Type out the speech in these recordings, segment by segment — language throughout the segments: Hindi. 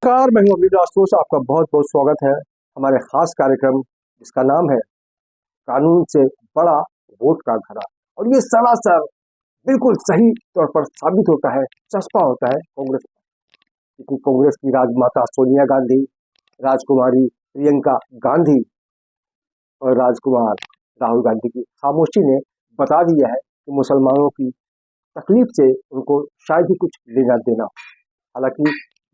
नमस्कार, मैं हूं अभिनव आशुतोष। आपका बहुत बहुत स्वागत है हमारे खास कार्यक्रम जिसका नाम है कानून से बड़ा वोट का घड़ा। और ये सरासर बिल्कुल सही तौर पर साबित होता है, चस्पा होता है कांग्रेस पर, क्योंकि कांग्रेस की राजमाता सोनिया गांधी, राजकुमारी प्रियंका गांधी और राजकुमार राहुल गांधी की खामोशी ने बता दिया है कि मुसलमानों की तकलीफ से उनको शायद ही कुछ लेना देना। हालांकि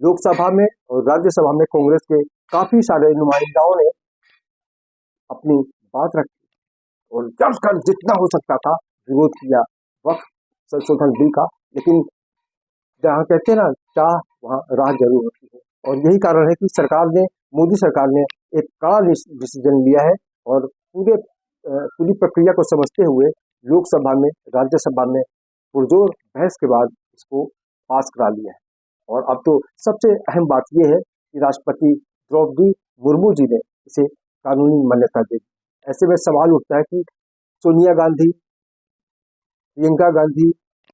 लोकसभा में और राज्यसभा में कांग्रेस के काफी सारे नुमाइंदाओं ने अपनी बात रखी और जमकर जितना हो सकता था विरोध किया वक्त संशोधन बिल का। लेकिन जहाँ कहते हैं ना, चाह वहाँ राह जरूर होती है, और यही कारण है कि मोदी सरकार ने एक कड़ा डिसीजन लिया है और पूरी प्रक्रिया को समझते हुए लोकसभा में, राज्यसभा में पुरजोर बहस के बाद इसको पास करा लिया है। और अब तो सबसे अहम बात यह है कि राष्ट्रपति द्रौपदी मुर्मू जी ने इसे कानूनी मान्यता दे दी। ऐसे में सवाल उठता है कि सोनिया गांधी, प्रियंका गांधी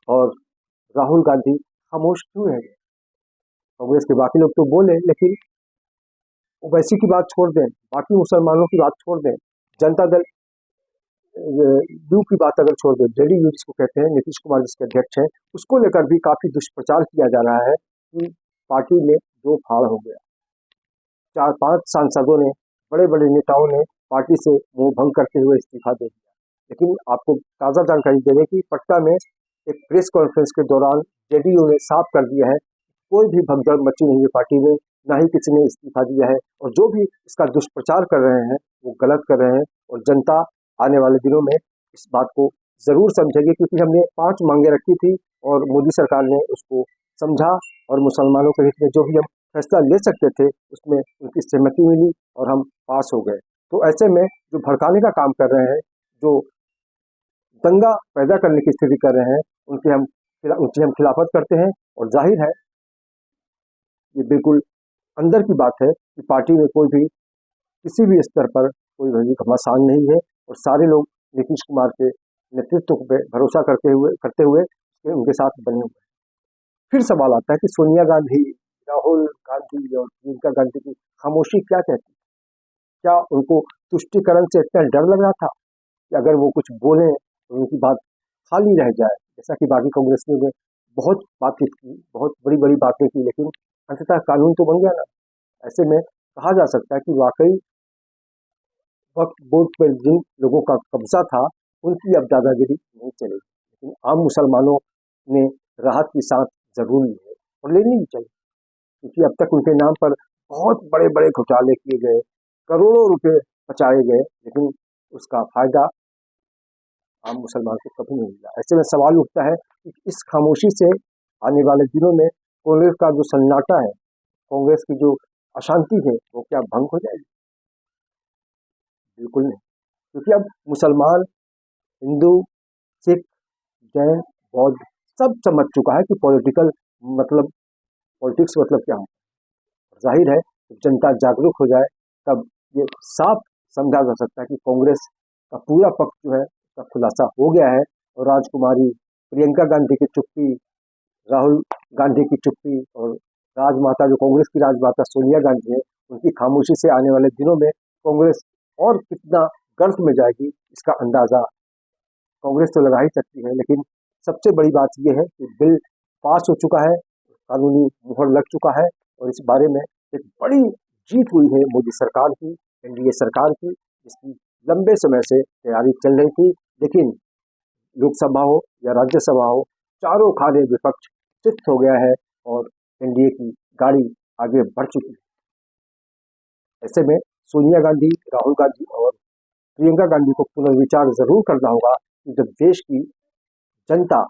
और राहुल गांधी खामोश क्यों है? कांग्रेस के बाकी लोग तो बोले, लेकिन ओवैसी की बात छोड़ दें, बाकी मुसलमानों की बात छोड़ दें, जनता दल यू की बात अगर छोड़ दें, जेडीयू जिसको कहते हैं, नीतीश कुमार जिसके अध्यक्ष हैं, उसको लेकर भी काफी दुष्प्रचार किया जा रहा है कि पार्टी में दो फाड़ हो गया। 4-5 सांसदों ने, बड़े बड़े नेताओं ने पार्टी से मोह भंग करते हुए इस्तीफा दे दिया। लेकिन आपको ताज़ा जानकारी देने की, पटना में एक प्रेस कॉन्फ्रेंस के दौरान जेडीयू ने साफ कर दिया है कोई भी भगदड़ मची नहीं है पार्टी में, ना ही किसी ने इस्तीफा दिया है। और जो भी इसका दुष्प्रचार कर रहे हैं वो गलत कर रहे हैं, और जनता आने वाले दिनों में इस बात को जरूर समझेगी, क्योंकि हमने 5 मांगे रखी थी और मोदी सरकार ने उसको समझा और मुसलमानों के हित में जो भी हम फैसला ले सकते थे उसमें उनकी सहमति मिली और हम पास हो गए। तो ऐसे में जो भड़काने का काम कर रहे हैं, जो दंगा पैदा करने की स्थिति कर रहे हैं, उनकी हम खिलाफत करते हैं। और जाहिर है ये बिल्कुल अंदर की बात है कि पार्टी में कोई भी किसी भी स्तर पर कोई भी घमासान नहीं है, और सारे लोग नीतीश कुमार के नेतृत्व पे भरोसा करते हुए उनके साथ बने हुए हैं। फिर सवाल आता है कि सोनिया गांधी, राहुल गांधी और प्रियंका गांधी की खामोशी क्या कहती है? क्या उनको तुष्टिकरण से इतना डर लग रहा था कि अगर वो कुछ बोले तो उनकी बात खाली रह जाए? जैसा कि बाकी कांग्रेसियों ने बहुत बातचीत की, बहुत बड़ी बड़ी बातें की, लेकिन अंततः कानून तो बन गया ना। ऐसे में कहा जा सकता है कि वाकई वक्त बोर्ड पर जिन लोगों का कब्जा था उनकी अब दादागिरी नहीं चलेगी। लेकिन आम मुसलमानों ने राहत की सांस जरूर ली है और लेनी भी चाहिए, क्योंकि अब तक उनके नाम पर बहुत बड़े बड़े घोटाले किए गए, करोड़ों रुपए बचाए गए, लेकिन उसका फायदा आम मुसलमान को कभी नहीं मिला। ऐसे में सवाल उठता है कि इस खामोशी से आने वाले दिनों में कांग्रेस का जो सन्नाटा है, कांग्रेस की जो अशांति है, वो क्या भंग हो जाएगी? बिल्कुल नहीं, क्योंकि अब मुसलमान, हिंदू, सिख, जैन, बौद्ध सब समझ चुका है कि पॉलिटिक्स मतलब क्या है। जाहिर है जब जनता जागरूक हो जाए तब ये साफ समझा जा सकता है कि कांग्रेस का पूरा पक्ष जो है उसका खुलासा हो गया है। और राजकुमारी प्रियंका गांधी की चुप्पी, राहुल गांधी की चुप्पी और राजमाता, जो कांग्रेस की राजमाता सोनिया गांधी है, उनकी खामोशी से आने वाले दिनों में कांग्रेस और कितना गर्त में जाएगी इसका अंदाजा कांग्रेस तो लगा ही सकती है। लेकिन सबसे बड़ी बात यह है कि बिल पास हो चुका है, कानूनी मुहर लग चुका है, और इस बारे में एक बड़ी जीत हुई है मोदी सरकार की, एनडीए सरकार की, जिसकी लंबे समय से तैयारी चल रही थी। लेकिन लोकसभा हो या राज्यसभा हो, चारों खाने विपक्ष चित हो गया है और एनडीए की गाड़ी आगे बढ़ चुकी है। ऐसे में सोनिया गांधी, राहुल गांधी और प्रियंका गांधी को पुनर्विचार जरूर करना होगा कि जब देश की जनता,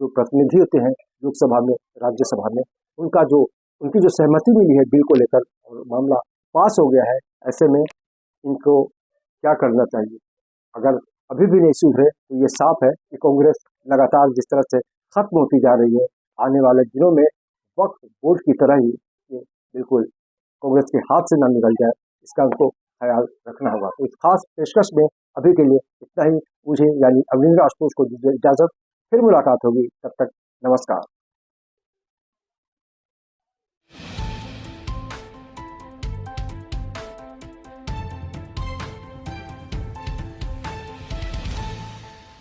जो प्रतिनिधि होते हैं लोकसभा में, राज्यसभा में, उनकी जो सहमति मिली है बिल को लेकर और मामला पास हो गया है, ऐसे में इनको क्या करना चाहिए? अगर अभी भी नहीं सुधरे तो ये साफ है कि कांग्रेस लगातार जिस तरह से खत्म होती जा रही है, आने वाले दिनों में वक्त बोर्ड की तरह ही ये बिल्कुल कांग्रेस के हाथ से ना निकल जाए, इसका उनको ख्याल रखना होगा। तो इस खास पेशकश में अभी के लिए इतना ही। मुझे यानी अभिनव आशुतोष को दीजिए इजाजत, फिर मुलाकात होगी, तब तक नमस्कार।